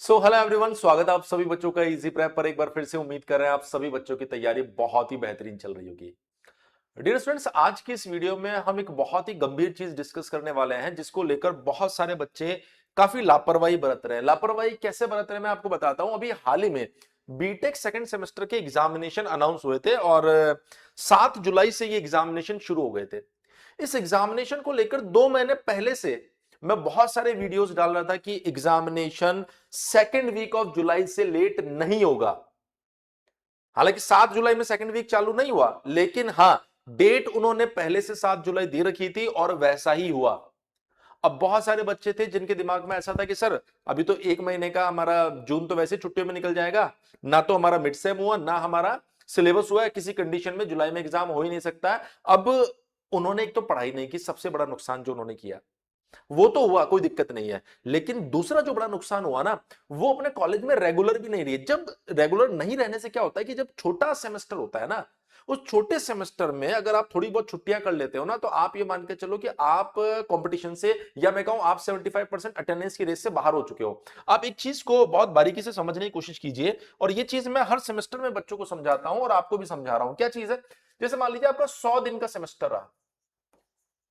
Hello everyone, स्वागत है आप सभी बच्चों का इजी प्रेप पर। एक बार फिर से उम्मीद कर रहे हैं आप सभी बच्चों की तैयारी बहुत ही बेहतरीन चल रही होगी। डियर स्टूडेंट्स, आज की इस वीडियो में हम एक बहुत ही गंभीर चीज डिस्कस करने वाले हैं जिसको लेकर बहुत सारे बच्चे काफी लापरवाही बरत रहे हैं। लापरवाही कैसे बरत रहे हैं मैं आपको बताता हूं। अभी हाल ही में बीटेक सेकंड सेमेस्टर के एग्जामिनेशन अनाउंस हुए थे और 7 जुलाई से ये एग्जामिनेशन शुरू हो गए थे। इस एग्जामिनेशन को लेकर 2 महीने पहले से मैं बहुत सारे वीडियोस डाल रहा था कि examination second week of July से लेट नहीं होगा। हालांकि 7 जुलाई में सेकेंड वीक चालू नहीं हुआ, लेकिन हां, डेट उन्होंने पहले से 7 जुलाई दे रखी थी और वैसा ही हुआ। अब बहुत सारे बच्चे थे जिनके दिमाग में ऐसा था कि सर अभी तो 1 महीने का हमारा जून तो वैसे छुट्टियों में निकल जाएगा, ना तो हमारा मिड सेम हुआ ना हमारा सिलेबस हुआ है, किसी कंडीशन में जुलाई में एग्जाम हो ही नहीं सकता है। अब उन्होंने एक तो पढ़ाई नहीं की, सबसे बड़ा नुकसान जो उन्होंने किया वो तो हुआ, कोई दिक्कत नहीं है। लेकिन दूसरा जो बड़ा नुकसान हुआ ना, वो अपने कॉलेज में रेगुलर भी नहीं रही। जब रेगुलर नहीं रहने से क्या होता है कि जब छोटा सेमेस्टर होता है ना, उस छोटे सेमेस्टर में अगर आप थोड़ी बहुत छुट्टियां कर लेते हो ना, तो आप ये मान के चलो कि आप कंपटीशन से, या मैं कहूं आप 75% अटेंडेंस की रेस से बाहर हो चुके हो। आप एक चीज को बहुत बारीकी से समझने की कोशिश कीजिए, और ये चीज मैं हर सेमेस्टर में बच्चों को समझाता हूं और आपको भी समझा रहा हूं। क्या चीज है? जैसे मान लीजिए आपका 100 दिन का सेमेस्टर रहा,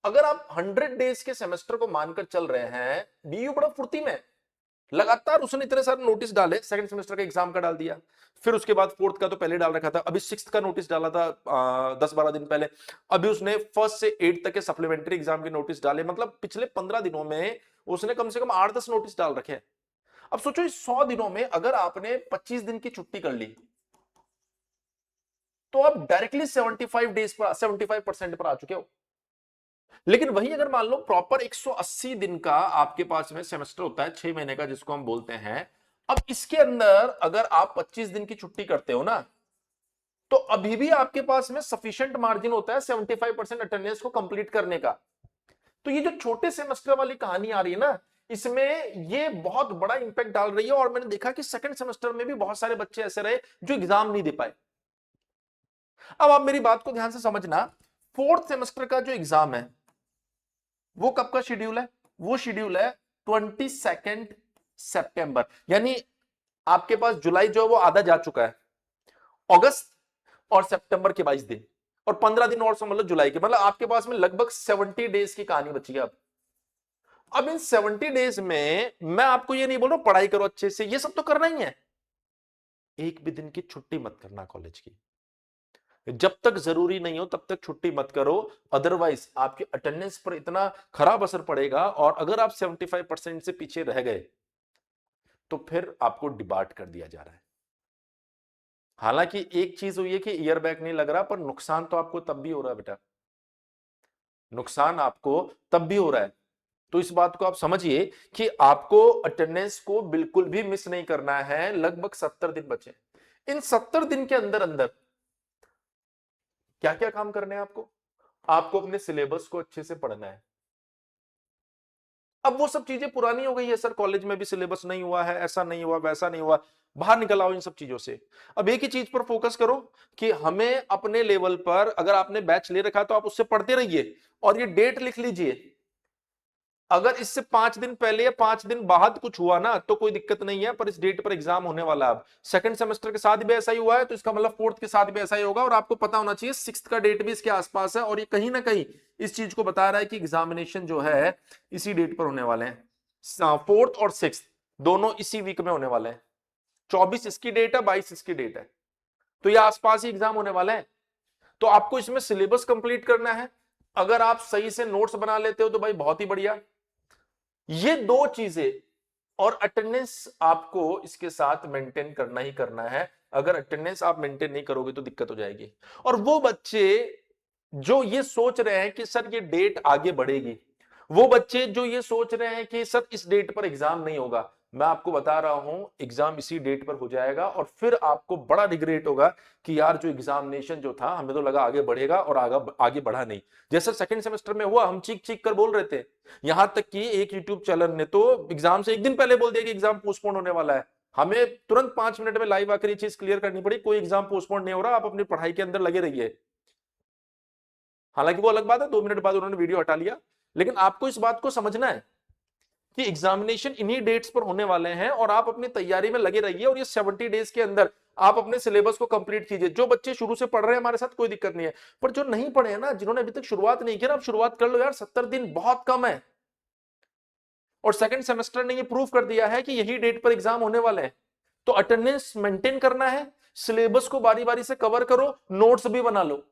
अगर आप 100 डेज के सेमेस्टर को मानकर चल रहे हैं, बीयू बड़ा फुर्ती में लगातार उसने इतने सारे नोटिस डाले, सेकंड सेमेस्टर का एग्जाम का डाल दिया, फिर उसके बाद फोर्थ का तो पहले डाल रखा था, अभी सिक्स्थ का नोटिस डाला था 10-12 दिन पहले, अभी उसने फर्स्ट से 8 तक के सप्लीमेंट्री एग्जाम के नोटिस डाले। मतलब पिछले 15 दिनों में उसने कम से कम 8-10 नोटिस डाल रखे हैं। अब सोचो इस 100 दिनों में अगर आपने 25 दिन की छुट्टी कर ली, तो आप डायरेक्टली 75 डेज पर, 75% पर आ चुके हो। लेकिन वही अगर मान लो प्रॉपर 180 दिन का आपके पास में सेमेस्टर होता है, 6 महीने का जिसको हम बोलते हैं, अब इसके अंदर अगर आप 25 दिन की छुट्टी करते हो ना, तो अभी भी आपके पास में सफिशिएंट मार्जिन होता है 75% अटेंडेंस को कंप्लीट करने का। तो ये जो छोटे सेमेस्टर वाली कहानी आ रही है ना, इसमें ये बहुत बड़ा इंपैक्ट डाल रही है। और मैंने देखा कि सेकंड सेमेस्टर में भी बहुत सारे बच्चे ऐसे रहे जो एग्जाम नहीं दे पाए। अब आप मेरी बात को ध्यान से समझना, फोर्थ सेमेस्टर का जो एग्जाम है वो कब का शेड्यूल है? वो शेड्यूल है 22 सितंबर। यानी आपके पास जुलाई जो है वो आधा जा चुका है, अगस्त और सितंबर के 22 दिन और 15 दिन और समझ लो जुलाई के, मतलब आपके पास में लगभग 70 डेज की कहानी बची है। अब इन 70 डेज में मैं आपको ये नहीं बोल रहा हूं पढ़ाई करो अच्छे से, ये सब तो करना ही है, एक भी दिन की छुट्टी मत करना कॉलेज की। जब तक जरूरी नहीं हो तब तक छुट्टी मत करो, अदरवाइज आपकी अटेंडेंस पर इतना खराब असर पड़ेगा। और अगर आप 75% से पीछे रह गए तो फिर आपको डिबार्ट कर दिया जा रहा है। हालांकि एक चीज हुई है कि ईयर बैग नहीं लग रहा, पर नुकसान तो आपको तब भी हो रहा है बेटा, नुकसान आपको तब भी हो रहा है। तो इस बात को आप समझिए कि आपको अटेंडेंस को बिल्कुल भी मिस नहीं करना है। लगभग 70 दिन बचे, इन 70 दिन के अंदर अंदर क्या क्या काम करने हैं आपको? आपको अपने सिलेबस को अच्छे से पढ़ना है। अब वो सब चीजें पुरानी हो गई है, सर कॉलेज में भी सिलेबस नहीं हुआ है, ऐसा नहीं हुआ, वैसा नहीं हुआ, बाहर निकल आओ इन सब चीजों से। अब एक ही चीज पर फोकस करो कि हमें अपने लेवल पर, अगर आपने बैच ले रखा है तो आप उससे पढ़ते रहिए और ये डेट लिख लीजिए। अगर इससे 5 दिन पहले या 5 दिन बाद कुछ हुआ ना तो कोई दिक्कत नहीं है, पर इस डेट पर एग्जाम होने वाला है। अब सेकंड सेमेस्टर के साथ भी ऐसा ही हुआ है, तो इसका मतलब फोर्थ के साथ भी ऐसा ही होगा। और आपको पता होना चाहिए सिक्स्थ का डेट भी इसके आसपास है, और ये कहीं ना कहीं इस चीज को बता रहा है कि एग्जामिनेशन जो है इसी डेट पर होने वाले हैं। फोर्थ और सिक्स दोनों इसी वीक में होने वाले हैं। 24 इसकी डेट है, 22 इसकी डेट है, तो ये आसपास ही एग्जाम होने वाले हैं। तो आपको इसमें सिलेबस कंप्लीट करना है। अगर आप सही से नोट्स बना लेते हो तो भाई बहुत ही बढ़िया। ये दो चीजें और अटेंडेंस आपको इसके साथ मेंटेन करना ही करना है। अगर अटेंडेंस आप मेंटेन नहीं करोगे तो दिक्कत हो जाएगी। और वो बच्चे जो ये सोच रहे हैं कि सर ये डेट आगे बढ़ेगी, वो बच्चे जो ये सोच रहे हैं कि सर इस डेट पर एग्जाम नहीं होगा, मैं आपको बता रहा हूं एग्जाम इसी डेट पर हो जाएगा। और फिर आपको बड़ा रिग्रेट होगा कि यार जो एग्जामिनेशन जो था हमें तो लगा आगे बढ़ेगा और आगे बढ़ा नहीं। जैसे सेकंड सेमेस्टर में हुआ, हम चीख चीख कर बोल रहे थे, यहां तक कि एक यूट्यूब चैनल ने तो एग्जाम से एक दिन पहले बोल दिया कि एग्जाम पोस्टपोन होने वाला है। हमें तुरंत 5 मिनट में लाइव आकर ये चीज क्लियर करनी पड़ी, कोई एग्जाम पोस्टपोन नहीं हो रहा, आप अपनी पढ़ाई के अंदर लगे रहिए। हालांकि वो अलग बात है, 2 मिनट बाद उन्होंने वीडियो हटा लिया। लेकिन आपको इस बात को समझना है कि एग्जामिनेशन इन्हीं डेट्स पर होने वाले हैं और आप अपनी तैयारी में लगे रहिए और ये 70 डेज के अंदर आप अपने सिलेबस को कंप्लीट कीजिए। जो बच्चे शुरू से पढ़ रहे हैं हमारे साथ कोई दिक्कत नहीं है, पर जो नहीं पढ़े हैं ना, जिन्होंने अभी तक शुरुआत नहीं की ना, आप शुरुआत कर लो यार, 70 दिन बहुत कम है। और सेकंड सेमेस्टर ने ये प्रूव कर दिया है कि यही डेट पर एग्जाम होने वाले हैं। तो अटेंडेंस मेंटेन करना है, सिलेबस को बारी बारी से कवर करो, नोट्स भी बना लो,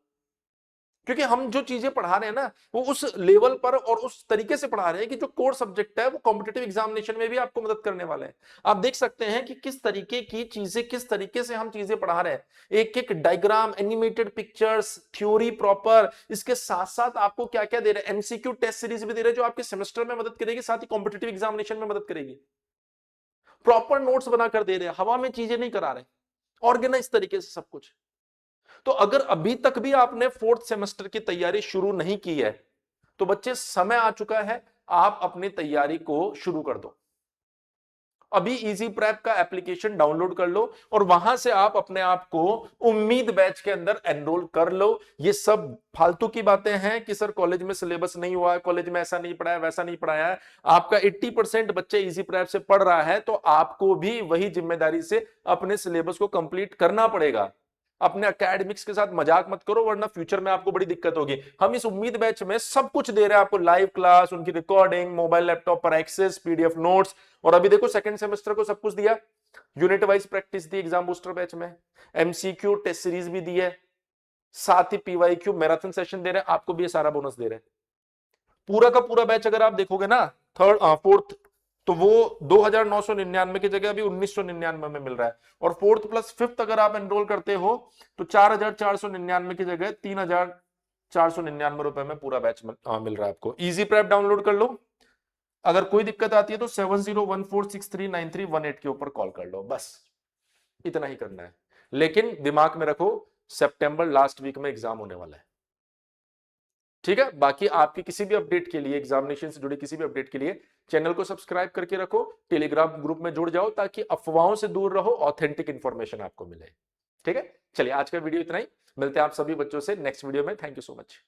क्योंकि हम जो चीजें पढ़ा रहे हैं ना वो उस लेवल पर और उस तरीके से पढ़ा रहे हैं कि जो कोर सब्जेक्ट है वो कॉम्पिटिटिव एग्जामिनेशन में भी आपको मदद करने वाले हैं। आप देख सकते हैं कि किस तरीके की चीजें, किस तरीके से हम चीजें पढ़ा रहे हैं, एक एक diagram, animated pictures, theory proper, इसके साथ साथ आपको क्या क्या दे रहे हैं, एमसीक्यू टेस्ट सीरीज भी दे रहे हैं जो आपके सेमेस्टर में मदद करेगी, साथ ही कॉम्पिटिटिव एग्जामिनेशन में मदद करेगी। प्रॉपर नोट्स बनाकर दे रहे हैं, हवा में चीजें नहीं करा रहे, ऑर्गेनाइज तरीके से सब कुछ। तो अगर अभी तक भी आपने फोर्थ सेमेस्टर की तैयारी शुरू नहीं की है तो बच्चे समय आ चुका है, आप अपनी तैयारी को शुरू कर दो। अभी इजी प्रेप का एप्लीकेशन डाउनलोड कर लो और वहां से आप अपने आप को उम्मीद बैच के अंदर एनरोल कर लो। ये सब फालतू की बातें हैं कि सर कॉलेज में सिलेबस नहीं हुआ है, कॉलेज में ऐसा नहीं पढ़ाया, वैसा नहीं पढ़ाया है। आपका 80% बच्चे इजी प्रेप से पढ़ रहा है तो आपको भी वही जिम्मेदारी से अपने सिलेबस को कंप्लीट करना पड़ेगा। अपने एकेडमिक्स के साथ मजाक मत करो वरना फ्यूचर में आपको बड़ी दिक्कत होगी। हम इस उम्मीद बैच में सब कुछ दे रहे हैं आपको, लाइव क्लास, उनकी रिकॉर्डिंग, मोबाइल लैपटॉप पर एक्सेस, पीडीएफ नोट्स, और अभी देखो सेकंड सेमेस्टर को सब कुछ दिया, unit wise practice the exam booster batch में, एमसीक्यू टेस्ट सीरीज भी दी है, साथ ही पीवाईक्यू मैराथन सेशन दे रहे हैं, आपको भी ये सारा बोनस दे रहे हैं। पूरा का पूरा बैच अगर आप देखोगे ना फोर्थ, तो वो 2,999 की जगह अभी 1,999 में मिल रहा है, और फोर्थ प्लस फिफ्थ अगर आप एनरोल करते हो तो 4,499 की जगह 3,499 रुपए में पूरा बैच मिल रहा है आपको। इजी प्रेप डाउनलोड कर लो, अगर कोई दिक्कत आती है तो 7014639318 के ऊपर कॉल कर लो, बस इतना ही करना है। लेकिन दिमाग में रखो सितंबर लास्ट वीक में एग्जाम होने वाला है, ठीक है। बाकी आपकी किसी भी अपडेट के लिए, एग्जामिनेशन से जुड़ी किसी भी अपडेट के लिए चैनल को सब्सक्राइब करके रखो, टेलीग्राम ग्रुप में जुड़ जाओ ताकि अफवाहों से दूर रहो, ऑथेंटिक इंफॉर्मेशन आपको मिले, ठीक है। चलिए आज का वीडियो इतना ही, मिलते हैं आप सभी बच्चों से नेक्स्ट वीडियो में। Thank you so much.